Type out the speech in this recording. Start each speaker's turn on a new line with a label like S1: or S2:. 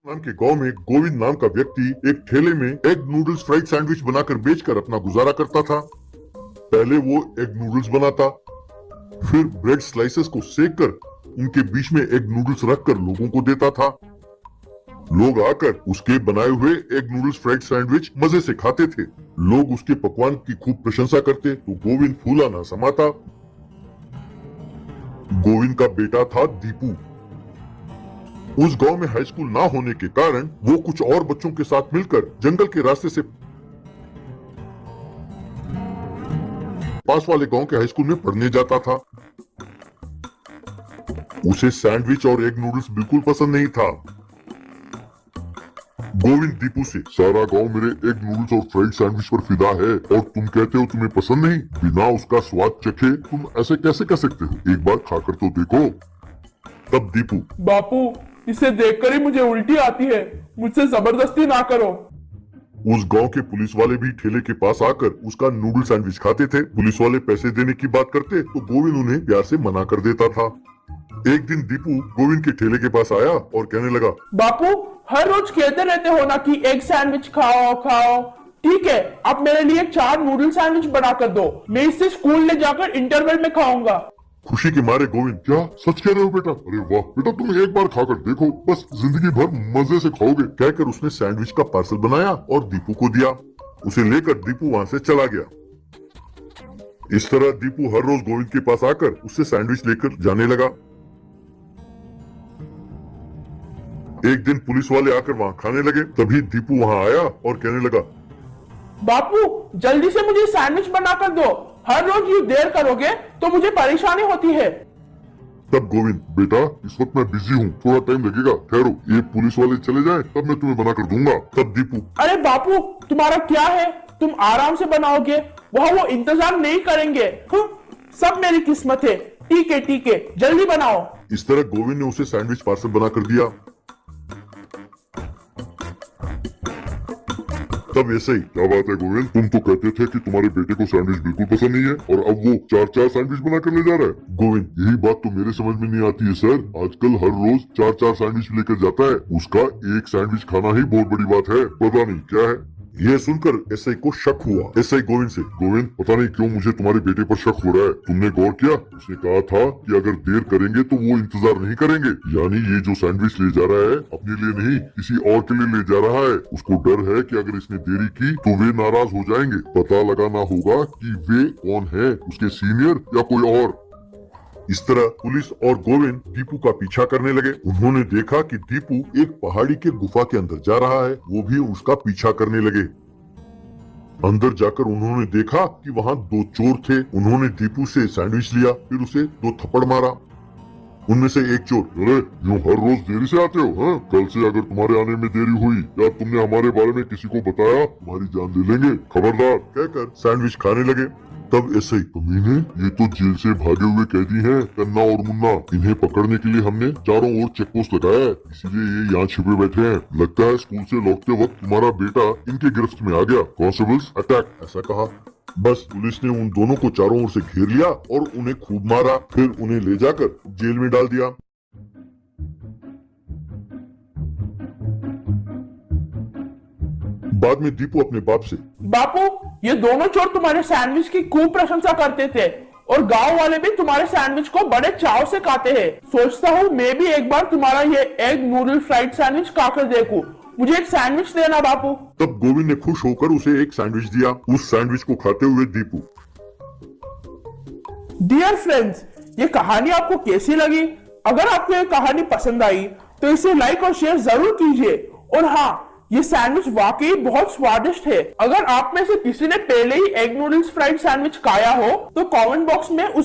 S1: नाम के गांव में गोविंद नाम का व्यक्ति एक ठेले में एग नूडल्स फ्राइड सैंडविच बनाकर बेचकर अपना गुजारा करता था। पहले वो एग नूडल्स बनाता, फिर ब्रेड स्लाइसेस को सेककर उनके बीच में एग नूडल्स रखकर लोगों को देता था। लोग आकर उसके बनाए हुए एग नूडल्स फ्राइड सैंडविच मजे से खाते थे। लोग उसके पकवान की खूब प्रशंसा करते तो गोविंद फूला ना समाता। गोविंद का बेटा था दीपू। उस गांव में हाई स्कूल ना होने के कारण वो कुछ और बच्चों के साथ मिलकर जंगल के रास्ते से पास वाले गांव के हाई स्कूल में पढ़ने जाता था। उसे सैंडविच और एग नूडल्स बिल्कुल पसंद नहीं था। गोविंद दीपू से, सारा गांव मेरे एग नूडल्स और फ्राइड सैंडविच पर फिदा है और तुम कहते हो तुम्हें पसंद नहीं? बिना उसका स्वाद चखे तुम ऐसे कैसे कर सकते हो? एक बार खाकर तो देखो। तब दीपू,
S2: बापू इसे देखकर ही मुझे उल्टी आती है, मुझसे जबरदस्ती ना करो।
S1: उस गांव के पुलिस वाले भी ठेले के पास आकर उसका नूडल सैंडविच खाते थे। पुलिस वाले पैसे देने की बात करते तो गोविंद उन्हें प्यार से मना कर देता था। एक दिन दीपू गोविंद के ठेले के पास आया और कहने लगा,
S2: बापू हर रोज कहते रहते हो ना कि एग सैंडविच खाओ खाओ। ठीक है, आप मेरे लिए 4 नूडल सैंडविच बना कर दो, मैं इसे स्कूल ले जाकर इंटरवल में खाऊंगा।
S1: खुशी के मारे गोविंद, क्या सच कह रहे हो बेटा? अरे वाह बेटा, तुम एक बार खाकर देखो, बस जिंदगी भर मजे से खाओगे। कहकर उसने सैंडविच का पार्सल बनाया और दीपू को दिया। उसे लेकर दीपू वहां से चला गया। इस तरह दीपू हर रोज गोविंद के पास आकर उससे सैंडविच लेकर जाने लगा। एक दिन पुलिस वाले आकर वहां खाने लगे। तभी दीपू वहां आया और कहने लगा,
S2: बापू जल्दी से मुझे सैंडविच बनाकर दो, हर रोज ये देर करोगे तो मुझे परेशानी होती है।
S1: तब गोविंद, बेटा इस वक्त मैं बिजी हूँ, थोड़ा टाइम लगेगा, ठहरो, ये पुलिस वाले चले जाएं तब मैं तुम्हें बनाकर दूंगा। तब दीपू,
S2: अरे बापू तुम्हारा क्या है, तुम आराम से बनाओगे, वहाँ वो इंतजार नहीं करेंगे। सब मेरी किस्मत है। ठीक है जल्दी बनाओ।
S1: इस तरह गोविंद ने उसे सैंडविच पार्सल बनाकर दिया। तब ऐसे ही, क्या बात है गोविंद, तुम तो कहते थे कि तुम्हारे बेटे को सैंडविच बिल्कुल पसंद नहीं है और अब वो 4 सैंडविच बनाकर ले जा रहा है। गोविंद, यही बात तो मेरे समझ में नहीं आती है सर। आजकल हर रोज 4 सैंडविच लेकर जाता है, उसका एक सैंडविच खाना ही बहुत बड़ी बात है, पता नहीं क्या है। यह सुनकर एसआई को शक हुआ। एसआई गोविंद से, गोविंद पता नहीं क्यों मुझे तुम्हारे बेटे पर शक हो रहा है, तुमने गौर किया? उसने कहा था कि अगर देर करेंगे तो वो इंतजार नहीं करेंगे, यानी ये जो सैंडविच ले जा रहा है अपने लिए नहीं किसी और के लिए ले जा रहा है। उसको डर है कि अगर इसने देरी की तो वे नाराज हो जाएंगे। पता लगाना होगा कि वे कौन है, उसके सीनियर या कोई और। इस तरह पुलिस और गोविंद दीपू का पीछा करने लगे। उन्होंने देखा कि दीपू एक पहाड़ी के गुफा के अंदर जा रहा है, वो भी उसका पीछा करने लगे। अंदर जाकर उन्होंने देखा कि वहाँ 2 चोर थे। उन्होंने दीपू से सैंडविच लिया, फिर उसे 2 थप्पड़ मारा। उनमें से एक चोर, अरे यूं हर रोज देरी से आते हो? हाँ, कल से अगर तुम्हारे आने में देरी हुई या तुमने हमारे बारे में किसी को बताया, तुम्हारी जान ले लेंगे, खबरदार, कहकर सैंडविच खाने लगे। तब ऐसे ही, कमीने, ये तो जेल से भागे हुए कैदी हैं, कन्ना और मुन्ना, इन्हें पकड़ने के लिए हमने चारों ओर चेक पोस्ट लगाया है, इसीलिए ये यहाँ छिपे बैठे हैं। लगता है स्कूल से लौटते वक्त तुम्हारा बेटा इनके गिरफ्त में आ गया। कॉन्स्टेबल्स अटैक, ऐसा कहा। बस पुलिस ने उन दोनों को चारों ओर से घेर लिया और उन्हें खूब मारा, फिर उन्हें ले जाकर जेल में डाल दिया। बाद में दीपू अपने बाप से,
S2: बापू ये दोनों चोर तुम्हारे सैंडविच की खूब प्रशंसा करते थे और गांव वाले भी तुम्हारे सैंडविच को बड़े चाव से खाते हैं। सोचता हूँ मैं भी एक बार तुम्हारा ये एग नूडल फ्राइड सैंडविच खाकर देखूं, मुझे एक सैंडविच देना बापू।
S1: तब गोविंद ने खुश होकर उसे एक सैंडविच दिया। उस सैंडविच को खाते हुए दीपू,
S2: डियर फ्रेंड्स, ये कहानी आपको कैसी लगी? अगर आपको ये कहानी पसंद आई तो इसे लाइक और शेयर जरूर कीजिए। और हाँ, ये सैंडविच वाकई बहुत स्वादिष्ट है। अगर आप में से किसी ने पहले ही एग नूडल्स फ्राइड सैंडविच खाया हो तो कमेंट बॉक्स में उस